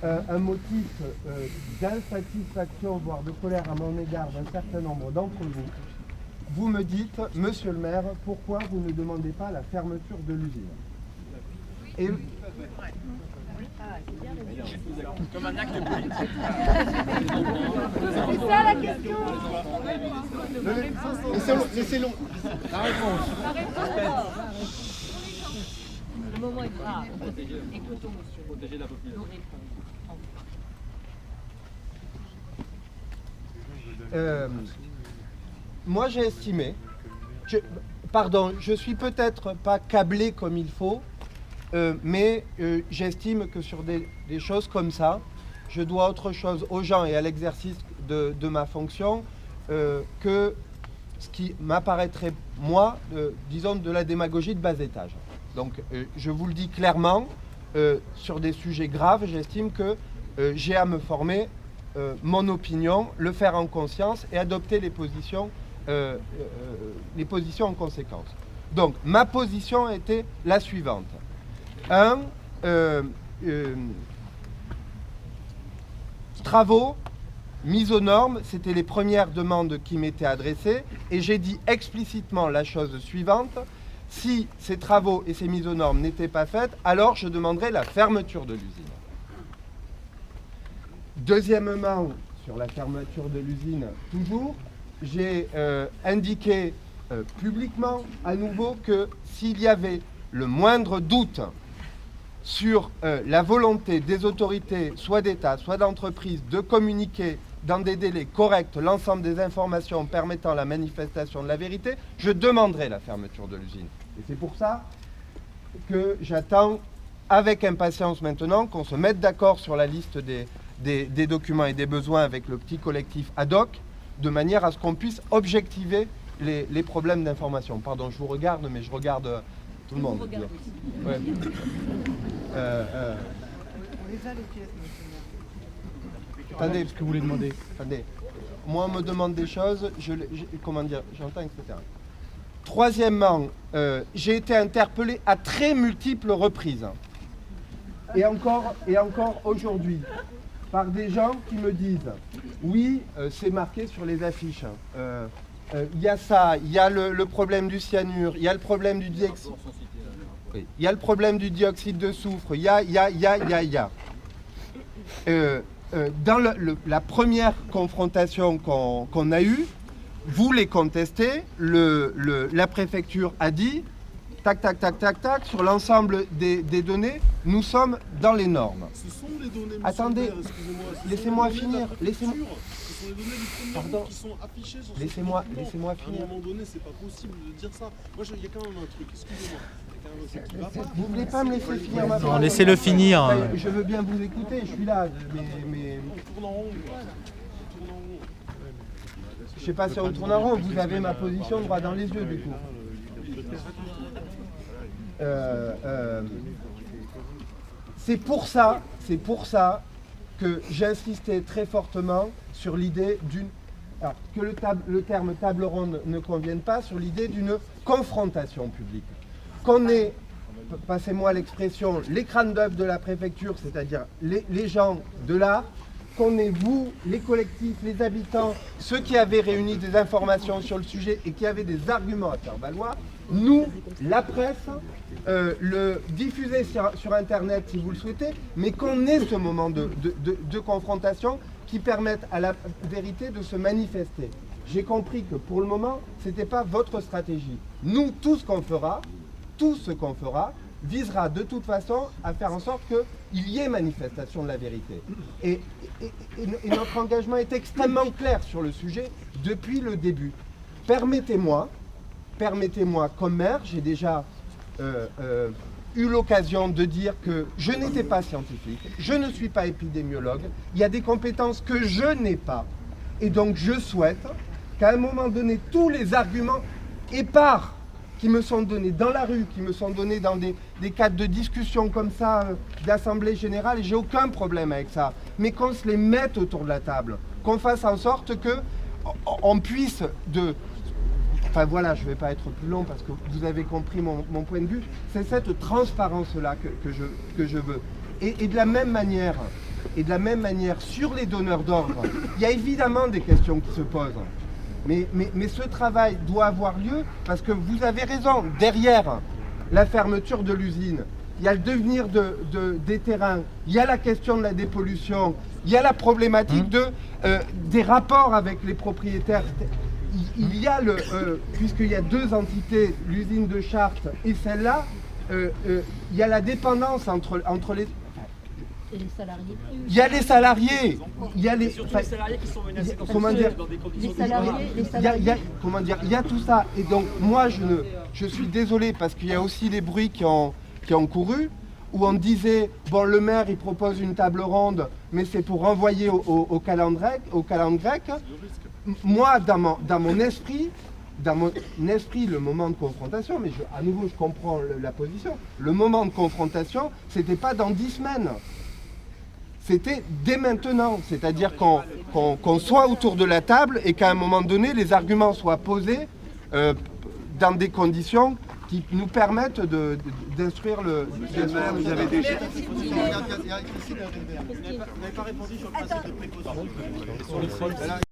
un motif d'insatisfaction, voire de colère à mon égard d'un certain nombre d'entre vous, vous me dites, monsieur le maire, pourquoi vous ne demandez pas la fermeture de l'usine? Et... Comme un acte politique. C'est ça la question. Laissez-le. La réponse. Le moment est grave. Écoutons, monsieur. Protéger la population. Moi j'ai estimé, je suis peut-être pas câblé comme il faut, mais j'estime que sur des choses comme ça, je dois autre chose aux gens et à l'exercice de ma fonction que ce qui m'apparaîtrait, moi, disons, de la démagogie de bas étage. Donc je vous le dis clairement, sur des sujets graves, j'estime que j'ai à me former mon opinion, le faire en conscience et adopter les positions en conséquence. Donc ma position était la suivante. Travaux, mise aux normes, c'était les premières demandes qui m'étaient adressées et j'ai dit explicitement la chose suivante: si ces travaux et ces mises aux normes n'étaient pas faites, alors je demanderais la fermeture de l'usine. Deuxièmement, sur la fermeture de l'usine, toujours, j'ai indiqué publiquement à nouveau que s'il y avait le moindre doute sur la volonté des autorités, soit d'État, soit d'entreprise, de communiquer dans des délais corrects l'ensemble des informations permettant la manifestation de la vérité, je demanderai la fermeture de l'usine. Et c'est pour ça que j'attends avec impatience maintenant qu'on se mette d'accord sur la liste des documents et des besoins avec le petit collectif ad hoc, de manière à ce qu'on puisse objectiver les problèmes d'information. Pardon, je vous regarde, mais je regarde tout le monde. Ouais. Attendez, parce que vous voulez demander. Attendez. Moi, on me demande des choses, comment dire, j'entends, etc. Troisièmement, j'ai été interpellé à très multiples reprises, et encore aujourd'hui, par des gens qui me disent oui, c'est marqué sur les affiches. Il y a ça, il y a le problème du cyanure, il y a le problème du dioxyde. Oui, il y a le problème du dioxyde de soufre, il y a. Dans la première confrontation qu'on a eue, vous les contestez, la préfecture a dit tac, tac, tac, tac, tac, sur l'ensemble des données, nous sommes dans les normes. Ce sont les données, attendez, laissez-moi finir. Ce sont les données du premier jour qui sont affichées sur ce laissez-moi document. finir. À un moment donné, c'est pas possible de dire ça. Moi, il y a quand même un truc, excusez-moi. Vous ne voulez pas me laisser finir ma parole? Laissez-le finir. Je veux bien vous écouter, je suis là, mais... On tourne en rond. Je sais pas si on tourne en rond, vous avez ma position droit dans les yeux du coup. C'est pour ça que j'insistais très fortement sur l'idée d'une... Alors, que le terme table ronde ne convienne pas, sur l'idée d'une confrontation publique. Qu'on ait, passez-moi l'expression, les crânes d'œuf de la préfecture, c'est-à-dire les gens de là, qu'on ait vous, les collectifs, les habitants, ceux qui avaient réuni des informations sur le sujet et qui avaient des arguments à faire valoir, nous, la presse, le diffuser sur Internet si vous le souhaitez, mais qu'on ait ce moment de confrontation qui permette à la vérité de se manifester. J'ai compris que pour le moment, ce n'était pas votre stratégie. Nous, tout ce qu'on fera, visera de toute façon à faire en sorte qu'il y ait manifestation de la vérité. Et notre engagement est extrêmement clair sur le sujet depuis le début. Permettez-moi, comme maire, j'ai déjà eu l'occasion de dire que je n'étais pas scientifique, je ne suis pas épidémiologue, il y a des compétences que je n'ai pas. Et donc je souhaite qu'à un moment donné, tous les arguments épars qui me sont donnés dans la rue, qui me sont donnés dans des cadres de discussion comme ça, d'assemblée générale, et j'ai aucun problème avec ça, mais qu'on se les mette autour de la table, qu'on fasse en sorte qu'on puisse enfin voilà, je ne vais pas être plus long parce que vous avez compris mon point de vue, c'est cette transparence-là que je veux. Et de la même manière, Et de la même manière, sur les donneurs d'ordre, il y a évidemment des questions qui se posent. Mais ce travail doit avoir lieu parce que vous avez raison, derrière la fermeture de l'usine, il y a le devenir des terrains, il y a la question de la dépollution, il y a la problématique des rapports avec les propriétaires. Il y a puisqu'il y a deux entités, l'usine de Chartres et celle-là, il y a la dépendance entre les... Et les salariés. Il y a les salariés, il y a les... Surtout les salariés qui sont menacés Comment dire, dans des conditions Les salariés, comment dire, il y a tout ça. Et donc moi je suis désolé parce qu'il y a aussi les bruits qui ont couru, où on disait, bon, le maire il propose une table ronde, mais c'est pour renvoyer au calendrier grec. Moi, dans mon esprit, le moment de confrontation, mais à nouveau je comprends la position, le moment de confrontation, c'était pas dans 10 semaines. C'était dès maintenant, c'est-à-dire qu'on soit autour de la table et qu'à un moment donné, les arguments soient posés dans des conditions qui nous permettent d'instruire le... Vous avez déjà... Vous n'avez pas répondu sur le principe de précaution.